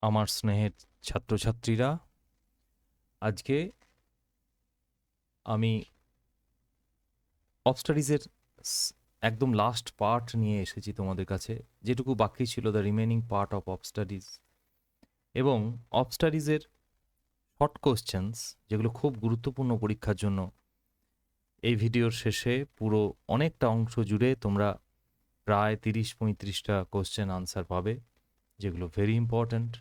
আমার স্নেহের ছাত্রছাত্রীরা, আজকে আমি অফ স্টাডিজের একদম লাস্ট পার্ট নিয়ে এসেছি তোমাদের কাছে, যেটুকু বাকি ছিল, the remaining part of studies. এবং অফ স্টাডিজের শর্ট কোশ্চেন্স, যেগুলো খুব গুরুত্বপূর্ণ পরীক্ষার জন্য, এই ভিডিওর শেষে পুরো অনেকটা অংশ জুড়ে তোমরা প্রায় 30-35টা কোশ্চেন আনসার পাবে, যেগুলো ভেরি ইম্পর্ট্যান্ট।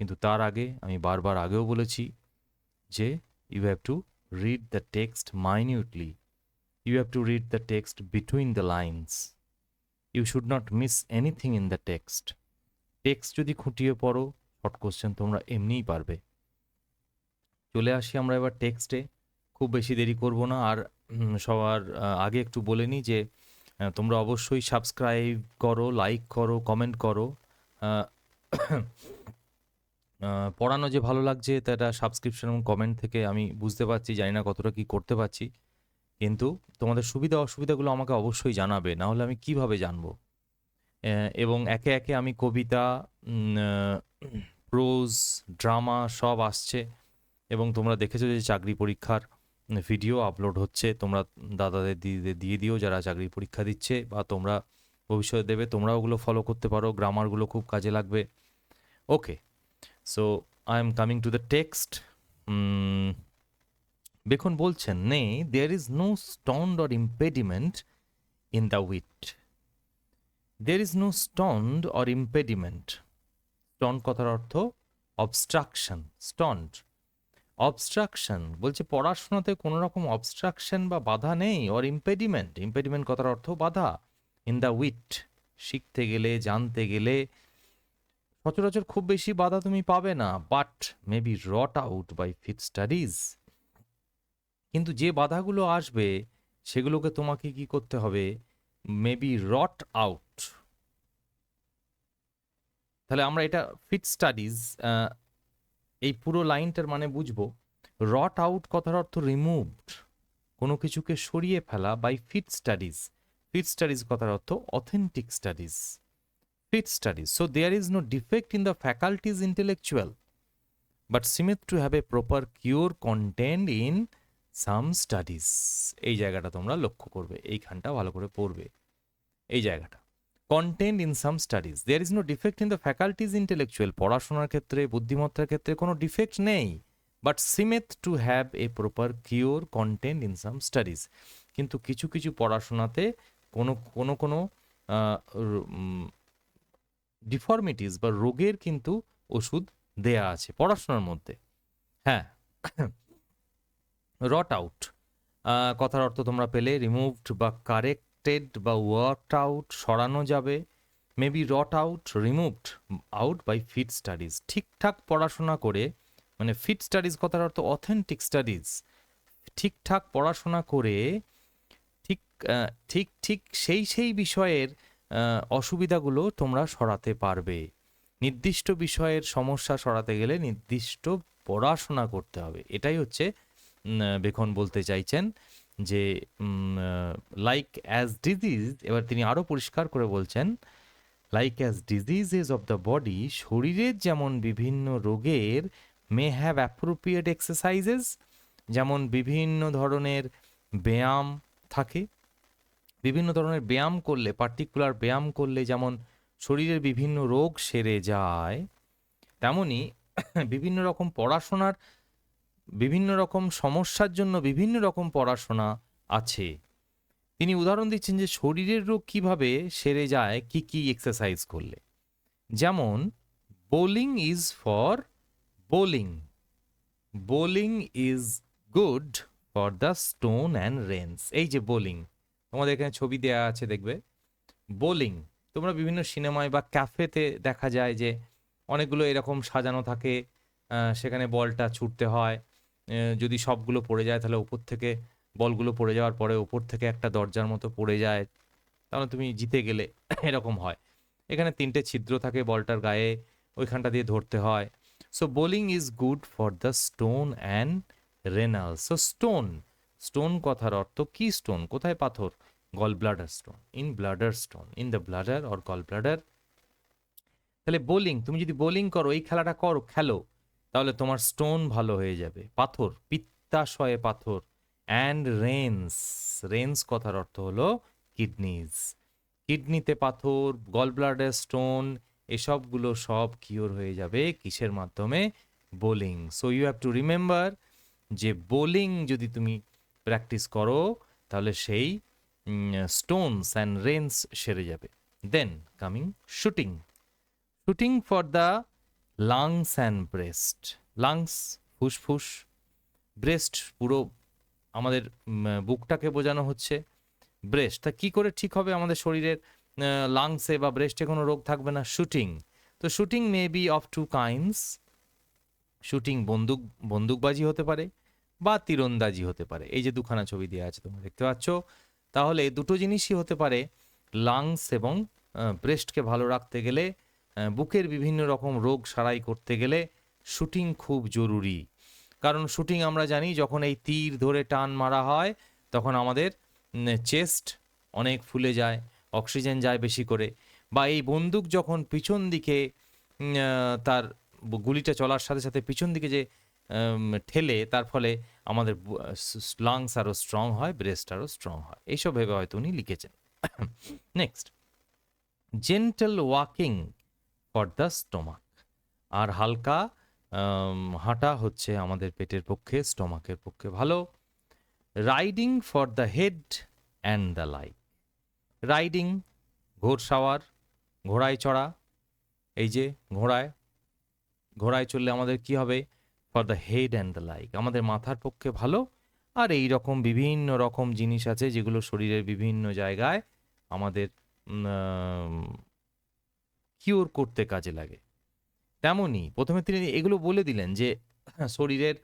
কিন্তু তার আগে আমি বারবার আগেও বলেছি যে you have to read the text minutely. You have to read the text between the lines. You should not miss anything in the text. Text যদি খুঁটিয়ে পড়ো, শর্ট কোশ্চেন তোমরা এমনিই পারবে। চলে আসি আমরা এবার টেক্সটে, খুব বেশি দেরি করব না। আর সবার আগে একটু বলে নিই যে তোমরা অবশ্যই সাবস্ক্রাইব করো, লাইক করো, কমেন্ট করো। পড়ানো যে ভালো লাগছে এটা সাবস্ক্রিপশন এবং কমেন্ট থেকে আমি বুঝতে পারছি, জানি না কতটা কি করতে পারছি, কিন্তু তোমাদের সুবিধা অসুবিধাগুলো আমাকে অবশ্যই জানাবে, না হলে আমি কিভাবে জানবো। এবং একে একে আমি কবিতা, প্রোজ, ড্রামা সব আসছে, এবং তোমরা দেখেছো যে চাকরি পরীক্ষার ভিডিও আপলোড হচ্ছে। তোমরা দাদাদের দিদিদের দিয়ে দিও যারা চাকরি পরীক্ষা দিচ্ছে বা তোমরা ভবিষ্যতে দেবে, তোমরা ওগুলো ফলো করতে পারো। গ্রামারগুলো খুব কাজে লাগবে। Okay, so I am coming to the text. Bacon বলছেন, nay there is no stond or impediment in the wit. There is no stond or impediment. Stond কথার অর্থ অবস্ট্রাকশন। স্টন্ড অবস্ট্রাকশন বলছে পড়াশোনাতে কোনো রকম অবস্ট্রাকশন বা বাধা নেই। অর ইম্পেডিমেন্ট, ইম্পেডিমেন্ট কথার অর্থ বাধা। ইন দ্য উইট, শিখতে গেলে, জানতে গেলে সচরাচর খুব বেশি বাধা তুমি পাবে না, but may be rot out by fit studies. কিন্তু যে বাধাগুলো আসবে সেগুলোকে তোমাকে কি করতে হবে? May be rot out. তাহলে আমরা এটা ফিট স্টাডিজ, এই পুরো লাইনটার মানে বুঝবো। রট আউট কথার অর্থ রিমুভড, কোনো কিছুকে সরিয়ে ফেলা। By fit studies, fit studies কথার অর্থ authentic studies. Fit studies, so there is no defect in the faculties intellectual, but seemeth to have a proper cure content in some studies. এই জায়গাটা তোমরা লক্ষ্য করবে, এইখানটা ভালো করে পড়বে, এই জায়গাটা। Content in some studies, there is no defect in the faculties intellectual, পড়াশোনার ক্ষেত্রে, বুদ্ধিমত্তার ক্ষেত্রে কোনো ডিফেক্ট নেই, but seemeth to have a proper cure content in some studies. কিন্তু কিছু কিছু পড়াশোনাতে কোনো কোনো কোনো ডিফর্মিটিস বা রোগের কিন্তু ওষুধ দেয়া আছে পড়াশোনার মধ্যে। হ্যাঁ, রট আউট কথার অর্থ তোমরা পেলে, রিমুভড বা কারেক্টেড বা ওয়ার্কড আউট, সরানো যাবে। Maybe rot out, removed out by fit studies. ঠিকঠাক পড়াশোনা করে, মানে ফিট স্টাডিজ কথার অর্থ অথেন্টিক স্টাডিজ। ঠিকঠাক পড়াশোনা করে ঠিক ঠিক ঠিক সেই সেই বিষয়ের অসুবিধাগুলো তোমরা সরাতে পারবে। নির্দিষ্ট বিষয়ের সমস্যা সরাতে গেলে নির্দিষ্ট পড়াশোনা করতে হবে। এটাই হচ্ছে বেকন বলতে চাইছেন যে লাইক অ্যাজ ডিজিজ। এবার তিনি আরও পরিষ্কার করে বলছেন, like as diseases of the body, শরীরের যেমন বিভিন্ন রোগের মে হ্যাভ অ্যাপ্রোপ্রিয়েট এক্সারসাইজেস, যেমন বিভিন্ন ধরনের ব্যায়াম থাকে। বিভিন্ন ধরনের ব্যায়াম করলে, পার্টিকুলার ব্যায়াম করলে যেমন শরীরের বিভিন্ন রোগ সেরে যায়, তেমনি বিভিন্ন রকম পড়াশোনার, বিভিন্ন রকম সমস্যার জন্য বিভিন্ন রকম পড়াশোনা আছে। তিনি উদাহরণ দিচ্ছেন যে শরীরের রোগ কিভাবে সেরে যায় কি কি এক্সারসাইজ করলে। যেমন bowling is for bowling, bowling is good for the stone and Reigns. এই যে বোলিং, তোমাদের এখানে ছবি দেওয়া আছে দেখবে। বোলিং তোমরা বিভিন্ন সিনেমায় বা ক্যাফেতে দেখা যায় যে অনেকগুলো এরকম সাজানো থাকে, সেখানে বলটা ছুটতে হয়। যদি সবগুলো পড়ে যায় তাহলে ওপর থেকে, বলগুলো পড়ে যাওয়ার পরে ওপর থেকে একটা দরজার মতো পড়ে যায়, তাহলে তুমি জিতে গেলে, এরকম হয়। এখানে 3টে ছিদ্র থাকে বলটার গায়ে, ওইখানটা দিয়ে ধরতে হয়। So bowling is good for the stone and renal. So stone, stone কথার অর্থ কি? স্টোন কোথায়? পাথর। Gall bladder stone, in bladder stone, in the bladder or gall bladder. তাহলে বোলিং, তুমি যদি বোলিং করো, এই খেলাটা করো, খেলো, তাহলে তোমার স্টোন ভালো হয়ে যাবে। পাথর, পিত্তাশয়ে পাথর। অ্যান্ড রেন্স, রেন্স কথার অর্থ হলো কিডনিজ। কিডনিতে পাথর, গল ব্লাডার স্টোন, এসবগুলো সব কিওর হয়ে যাবে কিসের মাধ্যমে? Bowling. So you have to remember যে বোলিং যদি তুমি প্র্যাকটিস করো তাহলে সেই স্টোনস অ্যান্ড রেন্স সেরে যাবে। Then coming shooting, shooting for the lungs and breast. Lungs ফুসফুস, ব্রেস্ট পুরো আমাদের বুকটাকে বোঝানো হচ্ছে, ব্রেস্ট তা কী করে ঠিক হবে আমাদের শরীরের লাংসে বা ব্রেস্টে কোনো রোগ থাকবে না? শুটিং। তো shooting may be of two kinds. Shooting বন্দুকবাজি হতে পারে বা তীরন্দাজি হতে পারে। এই যে দুখানা ছবি দেওয়া আছে তোমরা দেখতে পাচ্ছ, তাহলে দুটো জিনিসই হতে পারে। লাংস এবং ব্রেস্টকে ভালো রাখতে গেলে, বুকের বিভিন্ন রকম রোগ সারাই করতে গেলে শুটিং খুব জরুরি। কারণ শুটিং আমরা জানি যখন এই তীর ধরে টান মারা হয় তখন আমাদের চেস্ট অনেক ফুলে যায়, অক্সিজেন যায় বেশি করে। বা এই বন্দুক যখন পিছন দিকে তার গুলিটা চলার সাথে সাথে পিছন দিকে যে ঠেলে, তার ফলে আমাদের লাংস আরও স্ট্রং হয়, ব্রেস্ট আরও স্ট্রং হয়। এইসব ভেবে হয়তো উনি লিখেছেন। Next, gentle walking for the stomach. আর হালকা হাঁটা হচ্ছে আমাদের পেটের পক্ষে, স্টোমাকের পক্ষে ভালো। Riding for the head and the like. Riding ঘোড়সাওয়ার, ঘোড়ায় চড়া। এই যে ঘোড়ায় চললে আমাদের কি হবে? For the head and the like, আমাদের মাথার পক্ষে ভালো। আর এই রকম বিভিন্ন রকম জিনিস আছে যেগুলো শরীরের বিভিন্ন জায়গায় আমাদের কিওর করতে কাজে লাগে। তেমনই প্রথমে তিনি এগুলো বলে দিলেন যে শরীরের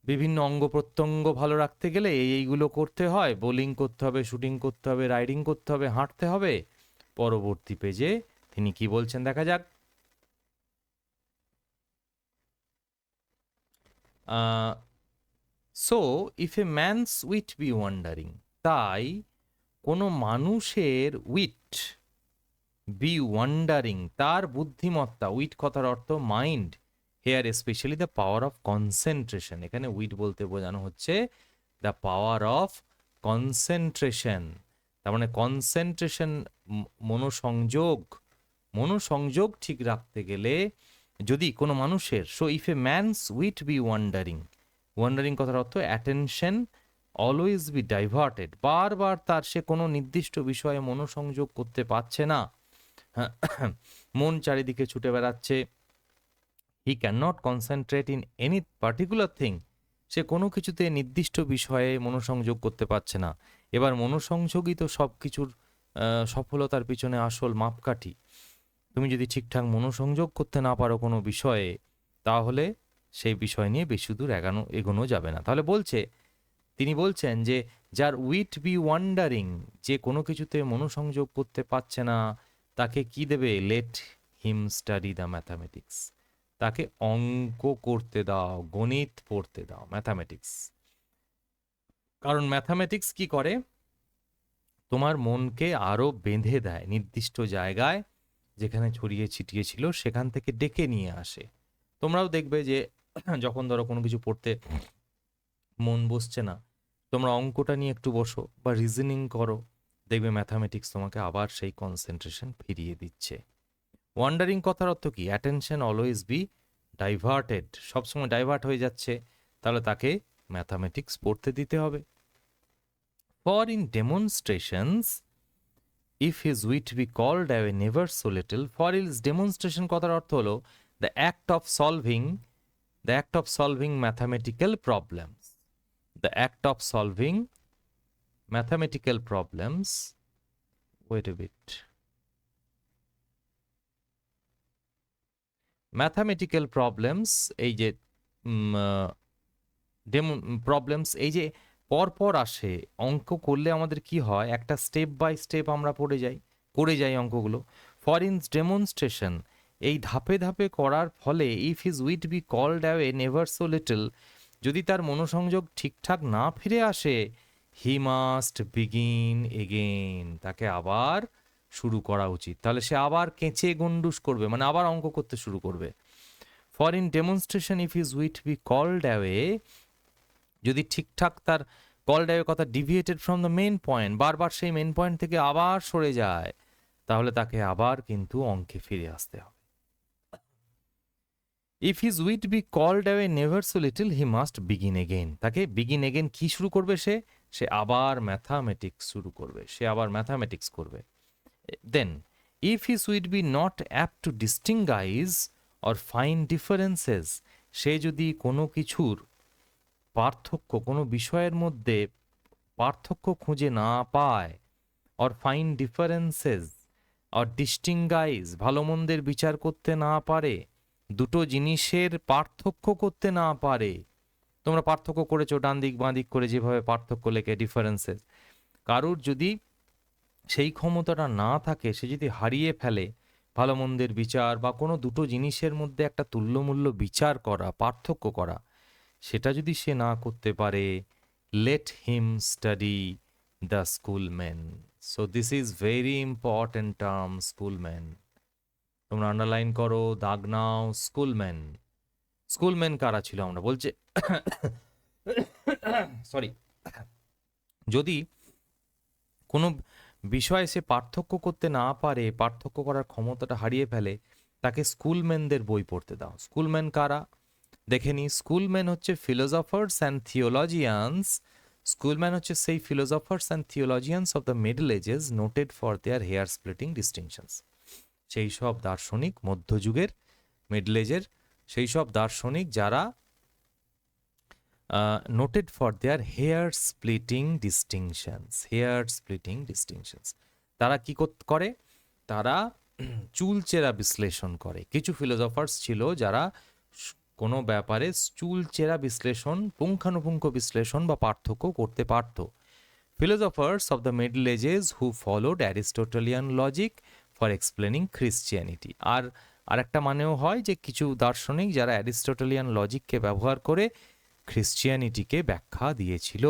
বিভিন্ন অঙ্গ প্রত্যঙ্গ ভালো রাখতে গেলে এইগুলো করতে হয়, বোলিং করতে হবে, শুটিং করতে হবে, রাইডিং করতে হবে, হাঁটতে হবে। পরবর্তী পেজে তিনি কি বলছেন দেখা যাক। So if a man's wit be wandering, তাই কোনো মানুষের উইট বি ওয়ান্ডারিং, তার বুদ্ধিমত্তা, উইট কথার অর্থ mind, here specially the power of concentration. এখানে উইট বলতে বোঝানো হচ্ছে দ্য পাওয়ার অফ কনসেন্ট্রেশন। তার মানে কনসেন্ট্রেশন, মনোসংযোগ ঠিক রাখতে গেলে যদি কোনো মানুষের, so if a man's wit be wandering, wandering কথার অর্থ অ্যাটেনশন অলওয়েজ বি ডাইভার্টেড, বারবার তার সে কোনো নির্দিষ্ট বিষয়ে মনোসংযোগ করতে পারছে না, মন চারিদিকে ছুটে বেড়াচ্ছে। He can not concentrate in any particular thing, সে কোনো কিছুতে নির্দিষ্ট বিষয়ে মনোসংযোগ করতে পারছে না। এবার মনোসংযোগই তো সব কিছুর সফলতার পিছনে আসল মাপকাঠি। তুমি যদি ঠিকঠাক মনোসংযোগ করতে না পারো কোনো বিষয়ে, তাহলে সেই বিষয় নিয়ে বেশি দূর এগোনো যাবে না। তাহলে তিনি বলছেন যে যার উইট বি ওয়ান্ডারিং, যে কোনো কিছুতে মনোসংযোগ করতে পারছে না, তাকে কি দেবে? Late him study the mathematics, তাকে অঙ্ক করতে দাও, গণিত পড়তে দাও, ম্যাথামেটিক্স। কারণ ম্যাথামেটিক্স কি করে? তোমার মনকে আরো বেঁধে দেয় নির্দিষ্ট জায়গায়, যেখানে ছড়িয়ে ছিটিয়ে ছিল সেখান থেকে ডেকে নিয়ে আসে। তোমরাও দেখবে যে যখন ধরো কোনো কিছু পড়তে মন বসছে না, তোমরা অঙ্কটা নিয়ে একটু বসো বা রিজনিং করো, দেখবে ম্যাথামেটিক্স তোমাকে আবার সেই কনসেন্ট্রেশন ফিরিয়ে দিচ্ছে। ওয়ান্ডারিং কথার অর্থ কি? অ্যাটেনশন অলওয়েজ বি ডাইভার্টেড, সবসময় ডাইভার্ট হয়ে যাচ্ছে, তাহলে তাকে ম্যাথামেটিক্স পড়তে দিতে হবে। For in demonstrations if his wit be called away never so little. For is demonstration কথার অর্থ হলো the act of solving mathematical problems, the act of solving mathematical problems. Wait a bit. Mathematical problems, এই যে problems, এই যে পরপর আসে, অঙ্ক করলে আমাদের কি হয়, একটা স্টেপ বাই স্টেপ আমরা করে যাই অঙ্কগুলো। ফর ইন ডেমনস্ট্রেশন, এই ধাপে ধাপে করার ফলে if his wit be called away never so little, যদি তার মনোসংযোগ ঠিকঠাক না ফিরে আসে, হি মাস্ট বিগিন এগেইন, তাকে আবার শুরু করা উচিত। তাহলে সে আবার কেঁচে গন্ডুস করবে, মানে আবার অঙ্ক করতে শুরু করবে। For in demonstration if his wit be called away, যদি ঠিকঠাক তার কল্ড অ্যাওয়ে কথা deviated from the main point, বারবার সেই মেন পয়েন্ট থেকে আবার সরে যায়, তাহলে তাকে আবার কিন্তু অঙ্কে ফিরে আসতে হবে। If his wit be called away never so little he must begin again, তাকে বিগিন এগেইন কি শুরু করবে, সে আবার ম্যাথামেটিক্স শুরু করবে, সে আবার ম্যাথামেটিক্স করবে। Then if his wit be not apt to distinguish or fine differences, সে যদি কোনো কিছুর পার্থক্য, কোনো বিষয়ের মধ্যে পার্থক্য খুঁজে না পায়, অর ফাইন ডিফারেন্সেস অর ডিস্টিংগাইজ, ভালো মন্দের বিচার করতে না পারে, দুটো জিনিসের পার্থক্য করতে না পারে। তোমরা পার্থক্য করেছো ডান দিক বাঁ দিক করে, যেভাবে পার্থক্য লেখে ডিফারেন্সেস, কারুর যদি সেই ক্ষমতাটা না থাকে, সে যদি হারিয়ে ফেলে ভালো মন্দের বিচার বা কোনো দুটো জিনিসের মধ্যে একটা তুল্যমূল্য বিচার করা, পার্থক্য করা, সেটা যদি সে না করতে পারে, let him study the schoolman. So this is very important term, schoolman. তোমরা আন্ডারলাইন করো, দাগ নাও, স্কুলম্যান। স্কুলম্যান কারা ছিল আমরা বলছে, সরি, যদি কোনো বিষয়ে সে পার্থক্য করতে না পারে, পার্থক্য করার ক্ষমতাটা হারিয়ে ফেলে, তাকে স্কুলম্যানদের বই পড়তে দাও। স্কুলম্যান কারা দেখে নি। স্কুলম্যান হচ্ছে ফিলোসফার্স অ্যান্ড থিওলজিয়ান্স। স্কুলম্যান হচ্ছে সেই philosophers and theologians of the middle ages noted for their hair splitting distinctions. সেই সব দার্শনিক, মধ্যযুগের, মিডল এজের সেই সব দার্শনিক যারা noted for their hair splitting distinctions. Hair splitting distinctions, তারা কি করে, তারা চুলচেরা বিশ্লেষণ করে। কিছু ফিলোসফার্স ছিল যারা কোনো ব্যাপারে চুলচেরা বিশ্লেষণ, পুঙ্খানুপুঙ্খ বিশ্লেষণ বা পার্থক্য করতে পারত। Philosophers of the middle ages who followed Aristotelian logic for explaining Christianity. আর একটা মানেও হয় যে কিছু দার্শনিক যারা অ্যারিস্টোটেলিয়ান লজিককে ব্যবহার করে খ্রিশ্চিয়ানিটিকে ব্যাখ্যা দিয়েছিল।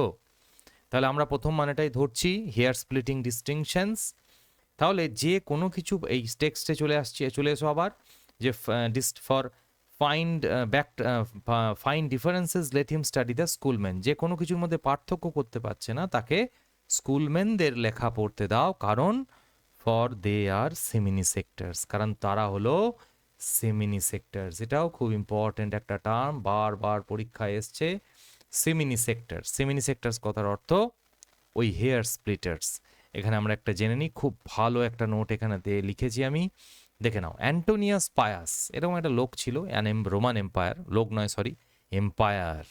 তাহলে আমরা প্রথম মানেটাই ধরছি, হেয়ার স্প্লিটিং ডিস্টিংশনস। তাহলে যে কোনো কিছু, এই টেক্সটে চলে এসো আবার, যে for fine differences let him study the schoolman. যে কোনো কিছুর মধ্যে পার্থক্য করতে পারছে না, তাকে স্কুলম্যানদের লেখা পড়তে দাও। কারণ ফর দে আর সেমিনি সেক্টরস, কারণ তারা হলো সেমিনি সেক্টরস। এটাও খুব ইম্পর্টেন্ট একটা টার্ম, বারবার পরীক্ষায় এসছে। সেমিনি সেক্টরস, সেমিনি সেক্টরস কথার অর্থ ওই হেয়ার স্প্লিটার্স। এখানে আমরা একটা জেনে নিই, খুব ভালো একটা নোট এখানে লিখেছি আমি, দেখে নাও। অ্যান্টোনিয়াস পায়াস, এরকম একটা লোক ছিল, রোমান এম্পায়ার, লোক নয় sorry, empire,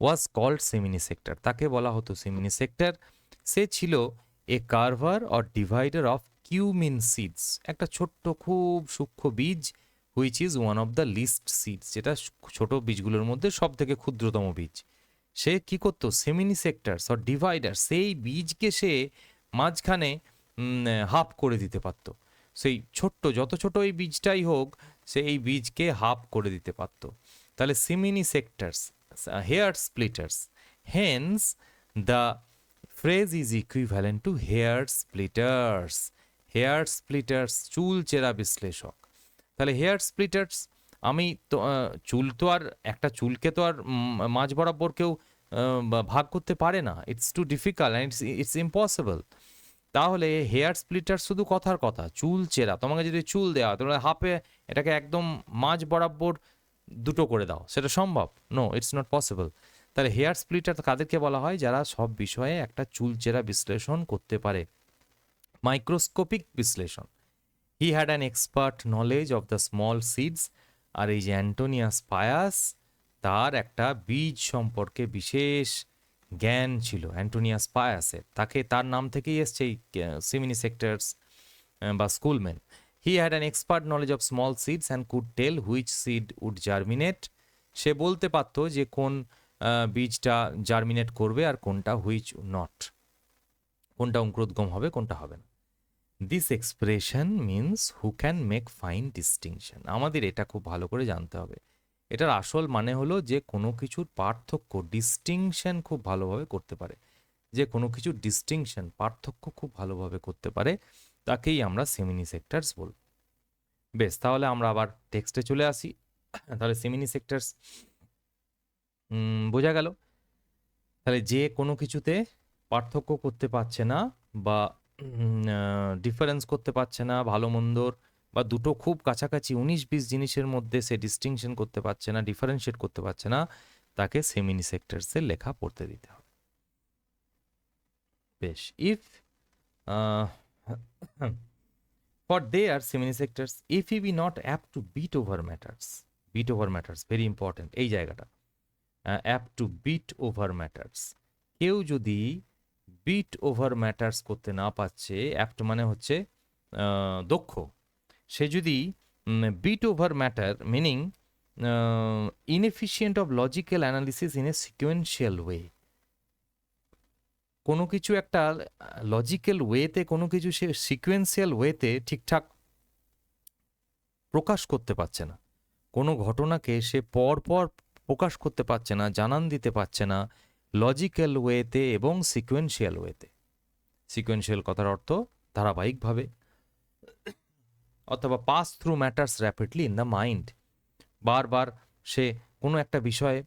was called cymini sector, তাকে বলা হতো সেমিনি সেক্টর। সে ছিল a carver or divider of cumin seeds, একটা ছোট্ট খুব সূক্ষ্ম বীজ, which is one of the least seeds, যেটা ছোট বীজগুলোর মধ্যে সব থেকে ক্ষুদ্রতম বীজ। সে কি করতো, সেমিনি সেক্টরস অর ডিভাইডার, সেই বীজকে সে মাঝখানে হাফ করে দিতে পারতো। সেই ছোট্ট, যত ছোট এই বীজটাই হোক, সে এই বীজকে হাফ করে দিতে পারতো। তাহলে cymini sectors, hair splitters, hence the phrase is equivalent to hair splitters. Hair splitters, চুল চেরা বিশ্লেষক। তাহলে হেয়ার স্প্লিটার্স, আমি তো চুল তো আর, একটা চুলকে তো আর মাঝ বরাবর কেউ ভাগ করতে পারে না, it's too difficult and it's impossible. তাহলে হেয়ার স্প্লিটার শুধু কথার কথা, চুল চেরা, তোমাকে যদি চুল দেওয়া, তোমরা হাফে এটাকে একদম মাঝ বরাবর দুটো করে দাও, সেটা সম্ভব? No, it's not possible. তাহলে হেয়ার স্প্লিটার কাদেরকে বলা হয়? যারা সব বিষয়ে একটা চুল চেরা বিশ্লেষণ করতে পারে, মাইক্রোস্কোপিক বিশ্লেষণ। He had an expert knowledge of the small seeds. আর এই যে অ্যান্টোনিয়াস পায়াস, তার একটা বীজ সম্পর্কে বিশেষ জ্ঞান ছিল অ্যান্টোনিয়াস পায়াসের, তার নাম থেকেই এসছে এই সেমিনি সেক্টরস বা schoolman. He had an expert knowledge of small seeds and could tell which seed would germinate. সে বলতে পারতো যে কোন বীজটা জার্মিনেট করবে আর কোনটা হুইচ নট, কোনটা অঙ্কুরোদ্গম হবে কোনটা হবে না। This expression means who can make fine distinction. আমাদের এটা খুব ভালো করে জানতে হবে। এটার আসল মানে হলো যে কোনো কিছুর পার্থক্য, ডিস্টিংশন খুব ভালোভাবে করতে পারে। যে কোনো কিছু ডিস্টিংশন পার্থক্য খুব ভালোভাবে করতে পারে, তাকেই আমরা সেমিনি সেক্টরস বলব। বেশ, তাহলে আমরা আবার টেক্সটে চলে আসি। তাহলে সেমিনি সেক্টরস বোঝা গেল। তাহলে যে কোনো কিছুতে পার্থক্য করতে পারছে না বা ডিফারেন্স করতে পারছে না ভালো মন্দর, বা দুটো খুব কাছাকাছি 19-20 জিনিসের মধ্যে সে ডিস্টিংশন করতে পারছে না, ডিফারেন্সিয়েট করতে পারছে না, তাকে সেমিনি সেক্টরসের লেখা পড়তে দিতে হবে। বেশ, if for they are semini sectors if he be not apt to beat over matters very important এই জায়গাটা, apt to beat over matters, কেউ যদি বিট ওভার ম্যাটার্স করতে না পারছে, অ্যাপ্ট মানে হচ্ছে দক্ষ, সে যদি beat over matter meaning inefficient of logical analysis in a sequential way, কোনো কিছু একটা লজিক্যাল ওয়েতে কোনো কিছু সে সিকোয়েন্সিয়াল ওয়েতে ঠিকঠাক প্রকাশ করতে পারছে না, কোনো ঘটনাকে সে পরপর প্রকাশ করতে পারছে না, জানান দিতে পারছে না লজিক্যাল ওয়েতে এবং সিকোয়েন্সিয়াল ওয়েতে। সিকোয়েন্সিয়াল কথার অর্থ ধারাবাহিকভাবে, অথবা pass through matters rapidly in the mind, বারবার সে কোনো একটা বিষয়ে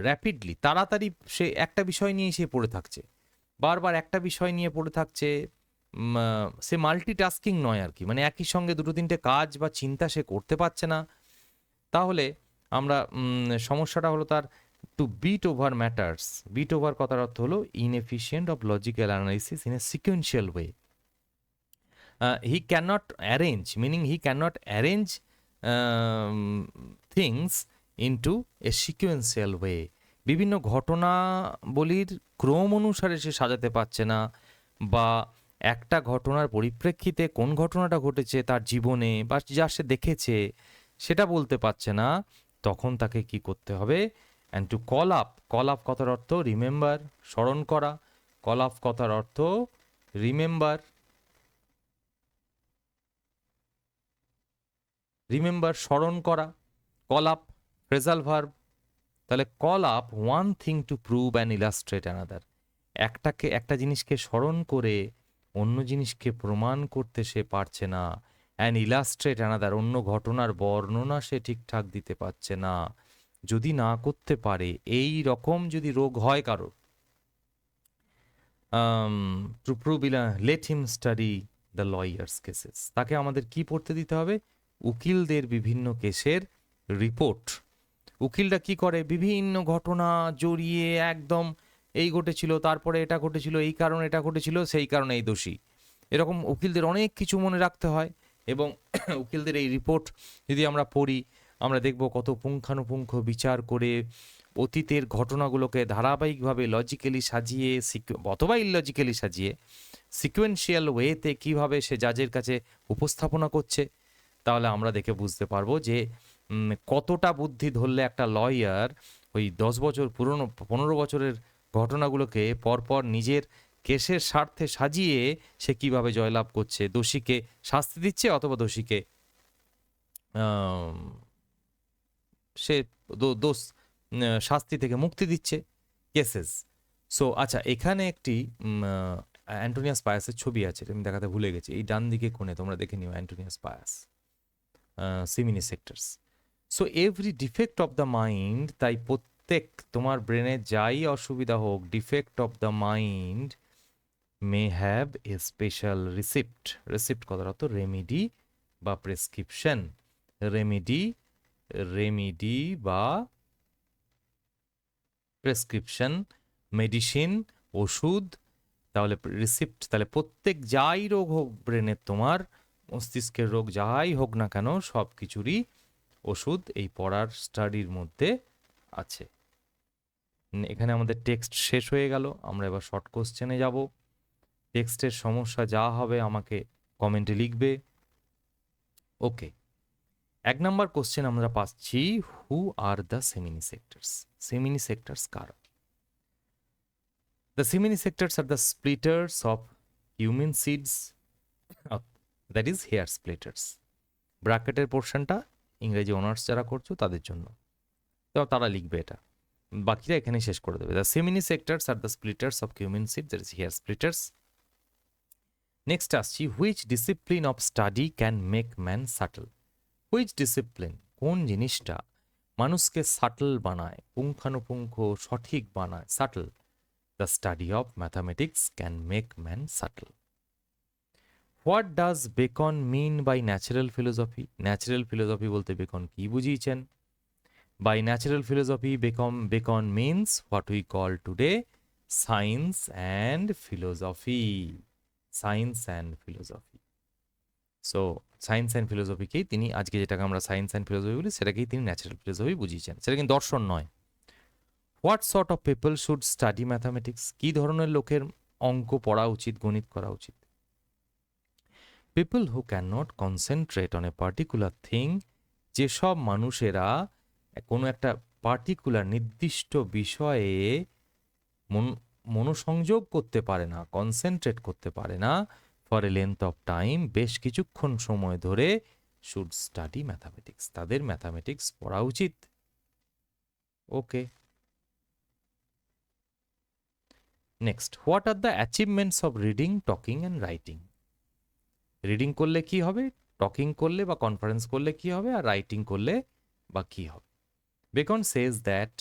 র্যাপিডলি তাড়াতাড়ি সে একটা বিষয় নিয়ে সে পড়ে থাকছে, বারবার একটা বিষয় নিয়ে পড়ে থাকছে, সে মাল্টিটাস্কিং নয় আর কি, মানে একই সঙ্গে দুটো তিনটে কাজ বা চিন্তা সে করতে পারছে না, তাহলে আমরা সমস্যাটা হলো তার to beat over matters. Beat over কথার অর্থ হলো inefficient of logical analysis in a sequential way. He cannot arrange, meaning he cannot arrange things into a sequential way, বিভিন্ন ঘটনাবলীর ক্রম অনুসারে সে সাজাতে পারছে না, বা একটা ঘটনার পরিপ্রেক্ষিতে কোন ঘটনাটা ঘটেছে তার জীবনে বা যা সে দেখেছে সেটা বলতে পারছে না, তখন তাকে কি করতে হবে, অ্যান্ড টু কল আপ কথার অর্থ রিমেম্বার, স্মরণ করা, কল আপ কথার অর্থ রিমেম্বার, স্মরণ করা, কল আপ ফ্রেজাল ভার্ব, তাহলে call up one thing to prove and illustrate another, একটা জিনিসকে স্মরণ করে অন্য জিনিসকে প্রমাণ করতে সে পারছে না, অ্যান্ড ইলাস্ট্রেট অ্যানাদার, অন্য ঘটনার বর্ণনা সে ঠিকঠাক দিতে পারছে না, যদি না করতে পারে, এই রকম যদি রোগ হয় কারো, to prove late him study the lawyers cases, তাকে আমাদের কি পড়তে দিতে হবে, উকিলদের বিভিন্ন কেসের রিপোর্ট। উকিলরা কি করে, বিভিন্ন ঘটনা জড়িয়ে একদম এই ঘটেছিল, তারপরে এটা ঘটেছিল, এই কারণে এটা ঘটেছিল, সেই কারণে এই দোষী, এরকম উকিলদের অনেক কিছু মনে রাখতে হয়, এবং উকিলদের এই রিপোর্ট যদি আমরা পড়ি, আমরা দেখব কত পুঙ্খানুপুঙ্খ বিচার করে অতীতের ঘটনাগুলোকে ধারাবাহিকভাবে লজিক্যালি সাজিয়ে অথবা ইললজিক্যালি সাজিয়ে সিকোয়েন্সিয়াল ওয়েতে কিভাবে সে জাজের কাছে উপস্থাপনা করছে, তাহলে আমরা দেখে বুঝতে পারবো যে কতটা বুদ্ধি ধরলে একটা লয়ার ওই 10 বছর পুরনো 15 বছরের ঘটনাগুলোকে পরপর নিজের কেসের স্বার্থে সাজিয়ে সে কিভাবে জয়লাভ করছে, দোষীকে শাস্তি দিচ্ছে অথবা দোষীকে সে দোষ শাস্তি থেকে মুক্তি দিচ্ছে, কেসেস। সো আচ্ছা, এখানে একটি অ্যান্টোনিয়াস পায়াসের ছবি আছে, আমি দেখাতে ভুলে গেছি, এই ডান দিকে কোণে তোমরা দেখে নিও Antoninus Pius, cymini sectores. So every defect of the mind, তাই প্রত্যেক তোমার ব্রেনে যাই অসুবিধা হোক, defect of the mind may have a special receipt. Receipt কথার অর্থ রেমিডি বা প্রেসক্রিপশন, রেমিডি বা প্রেসক্রিপশন, মেডিসিন, ওষুধ, তাহলে রিসিপ্ট, তাহলে প্রত্যেক যাই রোগ হোক ব্রেনের, তোমার মস্তিষ্কের রোগ যাই হোক না কেন, সব কিছুরই ওষুধ এই পড়ার স্টাডির মধ্যে আছে। এখানে আমাদের টেক্সট শেষ হয়ে গেল, আমরা এবার শর্ট কোশ্চেনে যাব। টেক্সটের সমস্যা যা হবে আমাকে কমেন্টে লিখবে। ওকে, 1 নম্বর কোশ্চেন আমরা পাচ্ছি, হু are the cymini sectors? সেমিনি sectors কারা? The semini sectors are the splitters of human seeds, that is hair splitters. ব্র্যাকেটের পোর্শনটা ইংরেজি অনার্স যারা করছো তাদের জন্য, তো তারা লিখবে এটা। বাকিটা এখানে শেষ করে দেবে। দ্য সেমিনি সেক্টরস আর the splitters of cumin seed, that is hair splitters. Next আসছি, which discipline of study can make man subtle. Which discipline, কোন জিনিসটা মানুষকে সাটল বানায়, পুঙ্খানুপুঙ্খ সঠিক বানায়, subtle. The study of mathematics can make man subtle. What does Bacon mean by natural philosophy. Natural philosophy বলতে Bacon কি বুঝিয়েছেন? By natural philosophy, Bacon means what we call today science and philosophy. Science and philosophy. So, science and ফিলোসফিকেই তিনি আজকে যেটাকে আমরা science and philosophy বলি সেটাকেই তিনি ন্যাচারাল ফিলোসফি বুঝিয়েছেন। সেটা কিন্তু দর্শন নয়। What sort of people should study mathematics. কী ধরনের লোকের অঙ্ক পড়া উচিত, গণিত করা উচিত? People who can not concentrate on a particular thing, যেসব মানুষেরা কোনো একটা পার্টিকুলার নির্দিষ্ট বিষয়ে মনোসংযোগ করতে পারে না, কনসেন্ট্রেট করতে পারে না for a length of time, বেশ কিছুক্ষণ সময় ধরে, শুড স্টাডি ম্যাথামেটিক্স, তাদের ম্যাথামেটিক্স পড়া উচিত। Okay, next, what are the achievements of reading, talking and writing. Reading করলে কি হবে, টকিং করলে বা কনফারেন্স করলে কি হবে, আর রাইটিং করলে বা কি হবে? Bacon says that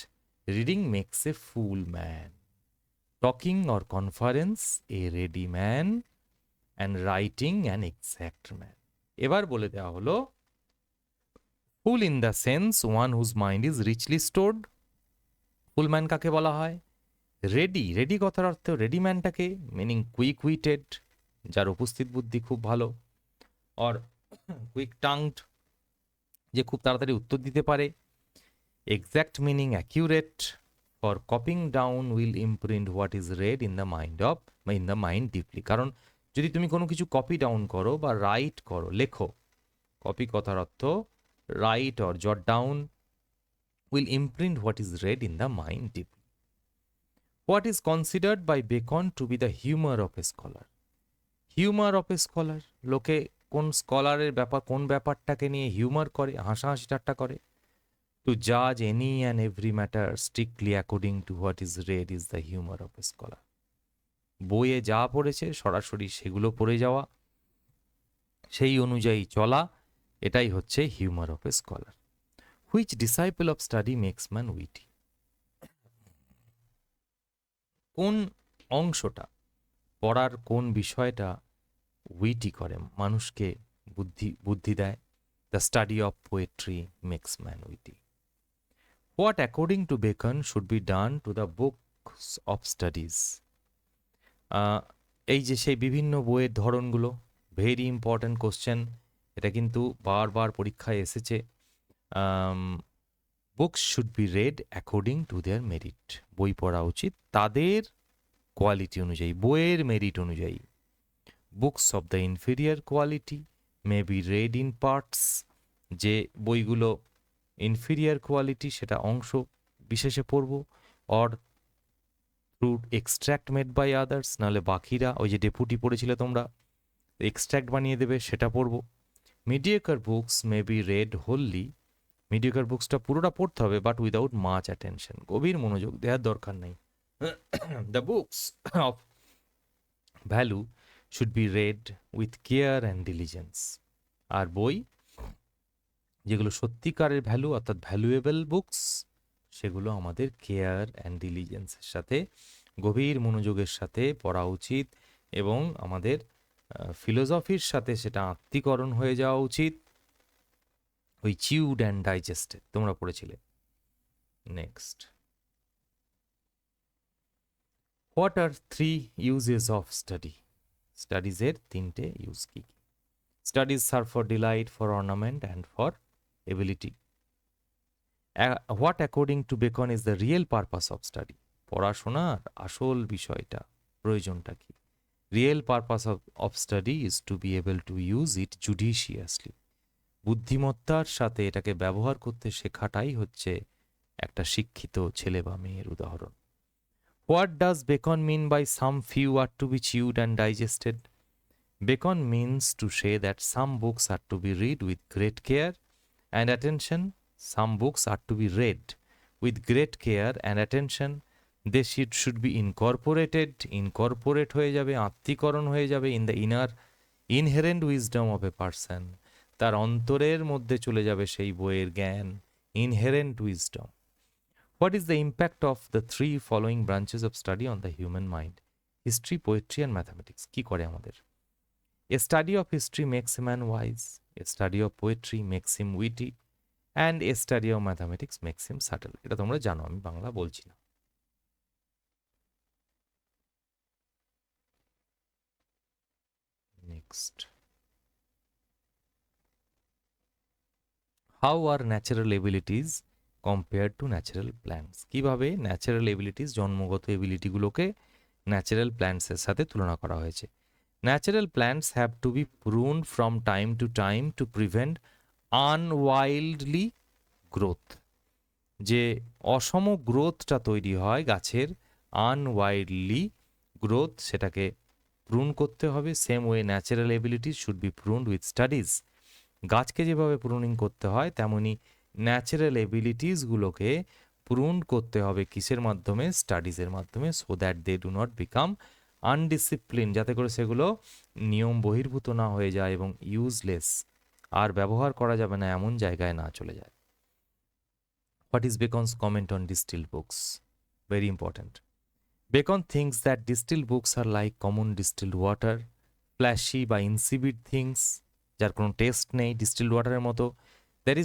reading makes a fool man, talking or conference a ready man, and writing an exact man. এবার বলে দেওয়া হলো, full in the sense one whose mind is richly stored. Full man কাকে বলা হয়? Ready, ready কথার অর্থ ready ম্যানটাকে, মিনিং কুইক উইটেড, যার উপস্থিত বুদ্ধি খুব ভালো, অর কুইক টাংড, যে খুব তাড়াতাড়ি উত্তর দিতে পারে। Exact meaning accurate, for copying down will imprint what is read in the mind deeply. কারণ যদি তুমি কোনো কিছু কপি ডাউন করো বা রাইট করো, লেখো, কপি কথার অর্থ রাইট অর জট down, will imprint what is read in the mind deeply. What is considered by Bacon to be the humor of a scholar? Humor of a scholar, লোকে কোন স্কলারের ব্যাপার, কোন ব্যাপারটাকে নিয়ে হিউমার করে, হাসাহাসি ঠাট্টা করে? To judge any and every matter strictly according to what is read is the humor of a scholar. বইয়ে যা পড়েছে সরাসরি সেগুলো পড়ে যাওয়া, সেই অনুযায়ী চলা, এটাই হচ্ছে humour of a scholar. Which disciple of study makes man witty. কোন অংশটা, পড়ার কোন বিষয়টা উইটি করে, মানুষকে বুদ্ধি দেয়? The study of poetry makes man witty. What according to Bacon should be done to the books of studies? এই যে সেই বিভিন্ন বইয়ের ধরনগুলো, ভেরি ইম্পর্ট্যান্ট কোশ্চেন, এটা কিন্তু বারবার পরীক্ষায় এসেছে। Books should be read according to their merit. বই পড়া উচিত তাদের কোয়ালিটি অনুযায়ী, বইয়ের মেরিট অনুযায়ী। Books of the inferior quality may be read in parts. যে বইগুলো ইনফিরিয়ার কোয়ালিটি সেটা অংশ বিশেষে পড়ব, or through extract made by others, নাহলে বাকিরা ওই যে ডেপুটি পড়েছিলে তোমরা, এক্সট্র্যাক্ট বানিয়ে দেবে, সেটা পড়ব। Mediocre books may be read wholly. Mediocre বুকসটা পুরোটা পড়তে হবে, বাট উইদাউট মাচ অ্যাটেনশন, গভীর মনোযোগ দেওয়ার দরকার নেই। The books of value should be read with care and diligence. আর বই যেগুলো সত্যিকারের ভ্যালু অর্থাৎ ভ্যালুয়েবল বুকস, সেগুলো আমাদের কেয়ার অ্যান্ড ডিলিজেন্সের সাথে, গভীর মনোযোগের সাথে পড়া উচিত, এবং আমাদের ফিলোসফির সাথে সেটা আত্মীকরণ হয়ে যাওয়া উচিত। ওই চিউড অ্যান্ড ডাইজেস্টেড তোমরা পড়েছিলে। Next, what are 3 uses of study. স্টাডিজের 3টে ইউজ কি? Studies serve for delight, for ornament and for ability. What according to Bacon is the real purpose of study. পড়াশোনার আসল বিষয়টা, প্রয়োজনটা কি? Real purpose of study is to be able to use it judiciously. বুদ্ধিমত্তার সাথে এটাকে ব্যবহার করতে শেখাটাই হচ্ছে একটা শিক্ষিত ছেলে বা মেয়ের উদাহরণ। What does Bacon mean by some few are to be chewed and digested. Bacon means to say that some books are to be read with great care and attention. Some books are to be read with great care and attention. They should be incorporate হয়ে যাবে, আত্মীকরণ হয়ে যাবে in the inherent wisdom of a person. তার অন্তরের মধ্যে চলে যাবে সেই বইয়ের জ্ঞান, inherent wisdom. What is the impact of the three following branches of study on the human mind? History, poetry and mathematics. কি করে আমাদের? A study of history makes a man wise. A study of poetry makes him witty. And a study of mathematics makes him subtle. এটা তোমরা জানো, আমি বাংলা বলছি না। Next. How are natural abilities compared to natural plants? কিভাবে natural abilities, জন্মগত এবিলিটিগুলোকে natural প্ল্যান্টসের সাথে তুলনা করা হয়েছে? Natural plants have to be pruned from time to time to prevent unwieldy growth. যে অসম গ্রোথটা তৈরি হয় গাছের, আনওয়াইল্ডলি গ্রোথ, সেটাকে প্রুন করতে হবে। Same way natural abilities should be pruned with studies. গাছকে যেভাবে প্রুনিং করতে হয় তেমনি ন্যাচারাল এবিলিটিসগুলোকে প্রুন করতে হবে কিসের মাধ্যমে? স্টাডিজের মাধ্যমে, so that they do not become undisciplined, যাতে করে সেগুলো নিয়ম বহির্ভূত না হয়ে যায় এবং ইউজলেস, আর ব্যবহার করা যাবে না এমন জায়গায় না চলে যায়। What is Bacon's comment on distilled books? Very important. Bacon thinks that distilled books are like common distilled water, flashy বা insipid things, যার কোনো টেস্ট নেই, distilled ওয়াটারের মতো। That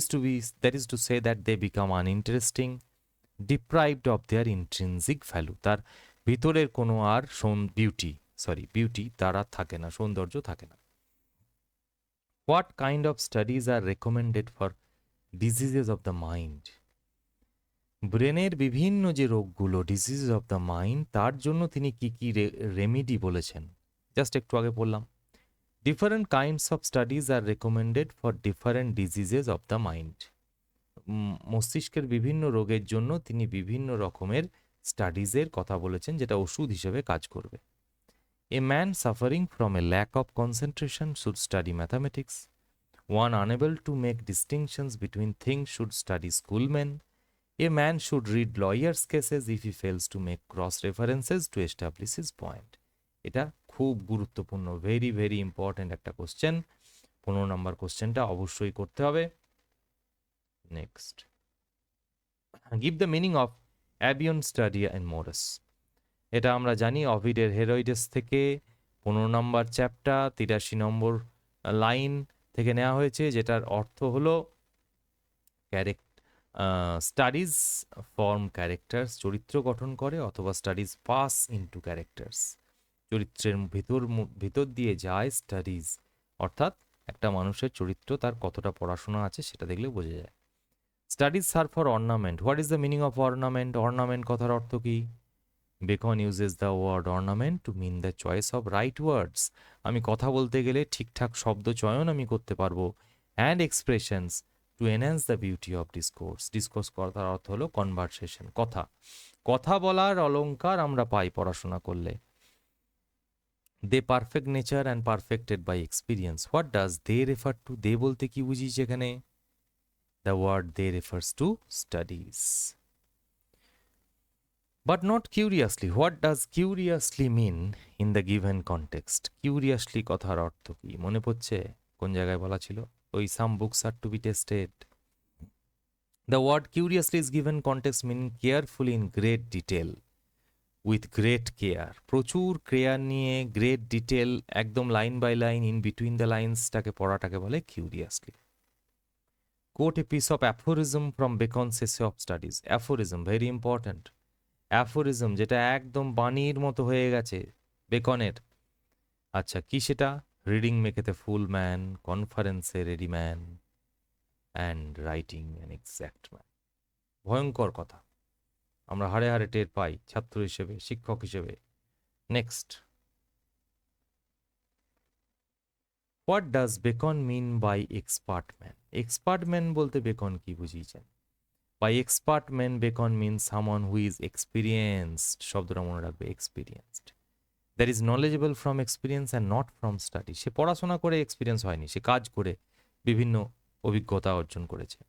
is to say that they become uninteresting, deprived of their intrinsic value. তার ভিতরের কোনো আর beauty তার আর থাকে না, সৌন্দর্য থাকে না। What kind of studies are recommended for diseases of the mind? ব্রেনের বিভিন্ন যে রোগগুলো, ডিজিজ অফ দ্য মাইন্ড, তার জন্য তিনি কি কি রেমিডি বলেছেন জাস্ট একটু আগে বললাম। Different kinds of studies are recommended for different diseases of the mind. মস্তিষ্কের বিভিন্ন রোগের জন্য তিনি বিভিন্ন রকমের স্টাডিজের কথা বলেছেন, যেটা ওষুধ হিসেবে কাজ করবে। A man suffering from a lack of concentration should study mathematics. One unable to make distinctions between things should study schoolmen. A man should read lawyers' cases if he fails to make cross references to establish his point. এটা খুব গুরুত্বপূর্ণ, very very important একটা question. 15 number কোশ্চেনটা অবশ্যই করতে হবে। Next, give the meaning of abeunt studia and mores. এটা আমরা জানি অভিডের হেরোইডেস থেকে 15 নম্বর চ্যাপ্টার 83 নম্বর লাইন থেকে নেওয়া হয়েছে, যেটার অর্থ হলো স্টাডিজ ফর্ম ক্যারেক্টার্স, চরিত্র গঠন করে, অথবা স্টাডিজ পাস ইনটু ক্যারেক্টার্স, চরিত্রের ভিতর দিয়ে যায় স্টাডিজ, অর্থাৎ একটা মানুষের চরিত্র তার কতটা পড়াশোনা আছে সেটা দেখলে বোঝা যায়। Studies serve for ornament. What is the meaning of ornament? Ornament কথার অর্থ কি? Bacon uses the word ornament to mean the choice of right words. আমি কথা বলতে গেলে ঠিকঠাক শব্দ চয়ন আমি করতে পারবো, and expressions to enhance the beauty of discourse. Discourse করার অর্থ হলো কনভারসেশন, কথা বলার অলংকার আমরা পাই পড়াশোনা করলে। They perfect nature and perfected by experience. What does they refer to? They বলতে কি বুঝি যেখানে? The word they refers to studies, but not curiously. What does curiously mean in the given context? Curiously কথার অর্থ কি মনে পড়ছে? কোন জায়গায় বলা ছিল? ওই some books are to be tasted. The word curiously is given context mean carefully in great detail with great care. প্রচুর কেয়ার নিয়ে গ্রেট ডিটেল, একদম line by line, in between the লাইন্সটাকে পড়াটাকে বলে curiously. Quote a piece of aphorism from Bacon's essay of studies. Aphorism very important. Aphorism যেটা একদম বাণীর মতো হয়ে গেছে বেকনের। আচ্ছা, কি সেটা? রিডিং মেকেতে ফুল ম্যান, কনফারেন্সে ready man, and writing an exact man. ভয়ঙ্কর কথা, আমরা হাড়ে হাড়ে টের পাই ছাত্র হিসেবে, শিক্ষক হিসেবে। Next, what does Bacon mean by expert man? Expert man বলতে বেকন কি বুঝিয়েছেন? By expert man Bacon mean someone who is experienced. শব্দটা মনে রাখবে, experienced. That is knowledgeable from experience and not from study. সে পড়াশোনা করে এক্সপিরিয়েন্স হয়নি, সে কাজ করে বিভিন্ন অভিজ্ঞতা অর্জন করেছে।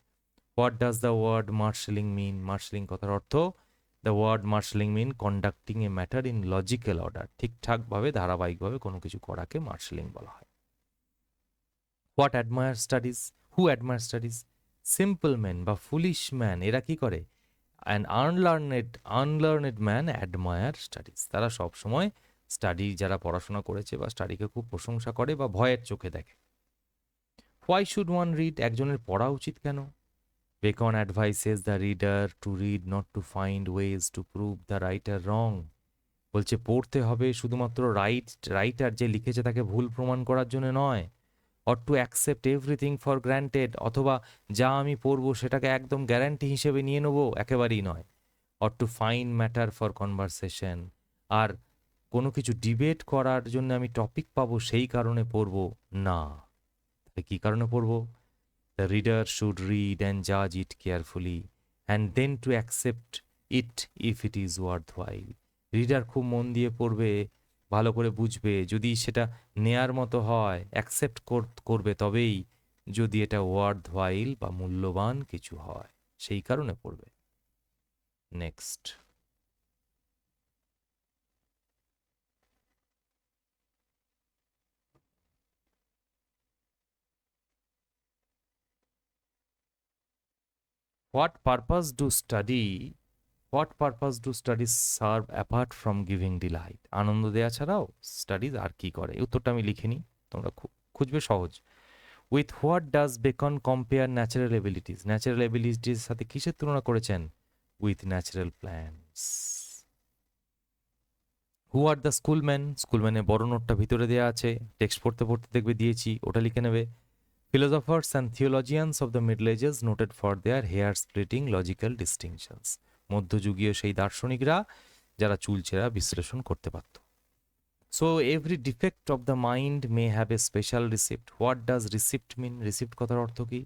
What does the word marshaling mean? Marshaling কথার অর্থ, the word marshaling mean conducting a matter in logical order. ঠিকঠাকভাবে ধারাবাহিকভাবে কোনো কিছু করাকে মার্শালিং বলা হয়। What admire studies? Who admire studies? Simple man বা ফুলিশ ম্যান, এরা কি করে? And unlearned man admire studies. তারা সবসময় স্টাডি, যারা পড়াশোনা করেছে বা স্টাডিকে খুব প্রশংসা করে বা ভয়ের চোখে দেখে। Why should one read? একজনের পড়া উচিত কেন? Bacon advises the reader to read not to find ways to prove the writer wrong. বলছে পড়তে হবে শুধুমাত্র রাইটার যে লিখেছে তাকে ভুল প্রমাণ করার জন্য নয়, or to accept everything for granted, অথবা যা আমি পড়বো সেটাকে একদম গ্যারান্টি হিসেবে নিয়ে নেবো, একেবারেই নয়। Or to find matter for conversation, আর কোনো কিছু ডিবেট করার জন্য আমি টপিক পাবো সেই কারণে পড়বো না। তাহলে কী কারণে পড়বো? The reader should read and জাজ it carefully and then to accept it if it is worth while. Reader খুব মন দিয়ে পড়বে, ভালো করে বুঝবে, যদি সেটা নেয়ার মতো হয় অ্যাকসেপ্ট করবে তবেই, যদি এটা ওয়ার্থ ওয়াইল বা মূল্যবান কিছু হয়, সেই কারণে পড়বে। Next, what purpose do study serve apart from giving delight? আনন্দ দেওয়া ছাড়াও স্টাডিজ আর কি করে? উত্তরটা আমি লিখিনি, তোমরা খুঁজবে, সহজ। With what does Bacon compare natural abilities? Natural এবিলিটির সাথে কিসের তুলনা করেছেন? With natural plants. Who are the schoolman? স্কুলম্যানের বড় নোটটা ভিতরে দেওয়া আছে, টেক্সট পড়তে পড়তে দেখবে দিয়েছি, ওটা লিখে নেবে। Philosophers and theologians of the Middle Ages noted for their hair-splitting logical distinctions. মধ্যযুগীয় সেই দার্শনিকরা যারা চুলচেরা বিশ্লেষণ করতে পারত। So every defect of the mind may have a special receipt. What does receipt mean? Receipt কথার অর্থ কি?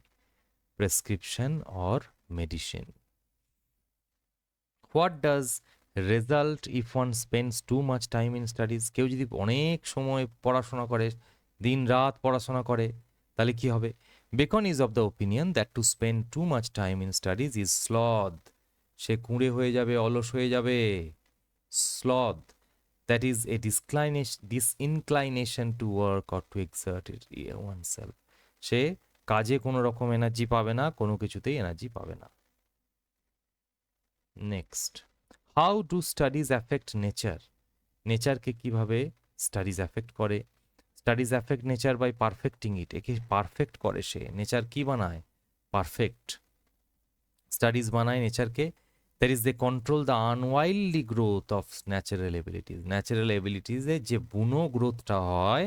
Prescription or medicine. What does result if one spends too much time in studies? কেউ যদি অনেক সময় পড়াশোনা করে, দিন রাত পড়াশোনা করে, তাহলে কি হবে? Bacon is of the opinion that to spend too much time in studies is sloth. সে কুঁড়ে হয়ে যাবে, অলস হয়ে যাবে। Sloth, that is a disinclination to work or to exert oneself. সে কাজে কোনো রকম এনার্জি পাবে না, কোনো কিছুতেই এনার্জি পাবে না। Next, how do studies affect nature? নেচারকে কিভাবে স্টাডিজ অ্যাফেক্ট করে? Studies affect nature by perfecting it. একে পারফেক্ট করে সে। নেচার কি বানায়? পারফেক্ট। স্টাডিজ বানায় নেচারকে। That is they control the unwieldy growth of natural abilities. Natural এবিলিটিসে যে বুনো গ্রোথটা হয়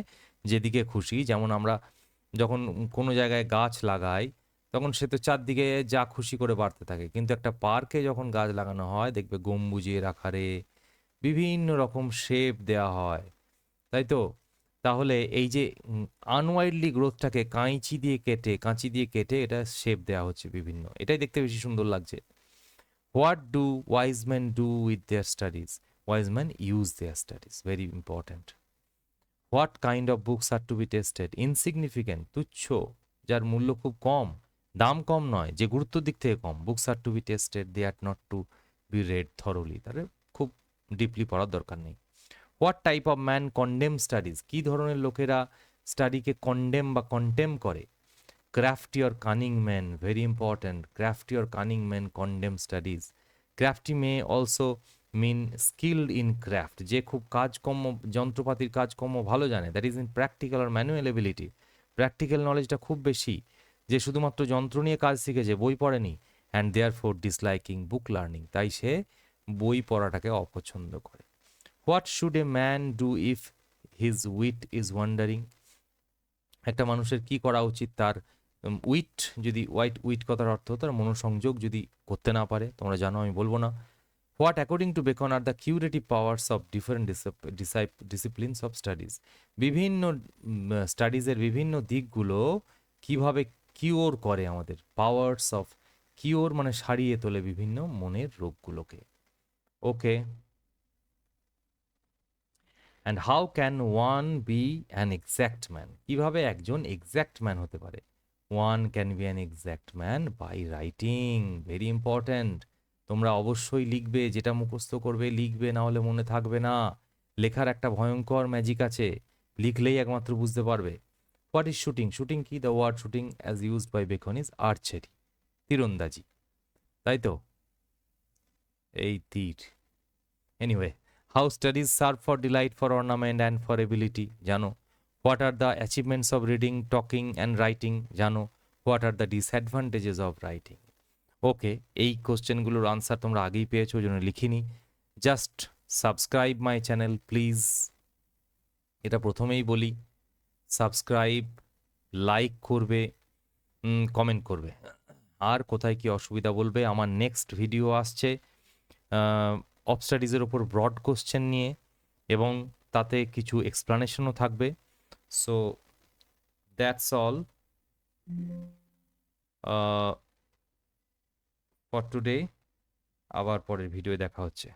যেদিকে খুশি, যেমন আমরা যখন কোনো জায়গায় গাছ লাগাই তখন সে তো চারদিকে যা খুশি করে বাড়তে থাকে, কিন্তু একটা পার্কে যখন গাছ লাগানো হয় দেখবে গম্বুজের আকারে বিভিন্ন রকম শেপ দেওয়া হয়, তাই তো? তাহলে এই যে আনওয়াইল্ডলি গ্রোথটাকে কাঁচি দিয়ে কেটে এটা শেপ দেওয়া হচ্ছে বিভিন্ন, এটাই দেখতে বেশি সুন্দর লাগছে। What do wise man do with their studies? Wise man use their studies, very important. What kind of books are to be tested? Insignificant, তুচ্ছ, যার মূল্য খুব কম, দাম কম নয়, যে গুরুত্বর দিক থেকে কম। Books are to be tasted, they are not to be read thoroughly, তাহলে খুব ডিপলি পড়ার দরকার নেই। What type of man condemn studies? কী ধরনের লোকেরা স্টাডিকে কন্ডেম বা কন্টেম করে? Crafty or cunning man, very important. Crafty or cunning man condemn studies. Crafty may also mean skilled in craft, যে খুব কাজকর্ম, যন্ত্রপাতির কাজকর্ম ভালো জানে, দ্যাট ইজ ইন প্র্যাকটিক্যাল আর ম্যানুয়াল এবিলিটি। প্র্যাকটিক্যাল নলেজটা খুব বেশি, যে শুধুমাত্র যন্ত্র নিয়ে কাজ শিখেছে, বই পড়েনি। And therefore disliking book learning, তাই সে বই পড়াটাকে অপছন্দ করে। What should a man do if his wit is wandering? একটা মানুষের কি করা উচিত তার উইট কথার অর্থ তার মনোসংযোগ যদি করতে না পারে? তোমরা জানো, আমি বলবো না। What according to beacon are the curative powers of different disciplines of studies? বিভিন্ন স্টাডিজের বিভিন্ন দিকগুলো কিভাবে কিওর করে আমাদের? পাওয়ার্স অফ কিওর মানে সারিয়ে তোলে বিভিন্ন মনের রোগগুলোকে। Okay, and how can one be an exact man? কিভাবে একজন এক্স্যাক্ট ম্যান হতে পারে? One can be an exact man by writing. Very important. তোমরা অবশ্যই লিখবে, যেটা মুখস্থ করবে লিখবে, না হলে মনে থাকবে না। লেখার একটা ভয়ঙ্কর ম্যাজিক আছে, লিখলেই একমাত্র বুঝতে পারবে। What is shooting? শুটিং কি? The word shooting as used by Bacon is archery, তীরন্দাজি, তাই তো? এই তীর। Anyway, how studies serve for delight, for ornament and for ability, জানো। What are the achievements of reading, talking and writing, জানো। What are the disadvantages of writing. Okay, এই কোশ্চেনগুলোর answer তোমরা আগেই পেয়েছো, ওই জন্য লিখিনি। Just subscribe my channel please, এটা প্রথমেই বলি। সাবস্ক্রাইব, লাইক করবে, কমেন্ট করবে। আর কোথায় কি অসুবিধা বলবে। আমার নেক্সট ভিডিও আসছে অফ স্টাডিজের ওপর ব্রড কোশ্চেন নিয়ে, এবং তাতে কিছু এক্সপ্লানেশনও থাকবে। So that's all for today. আবার পরের ভিডিও দেখা হচ্ছে।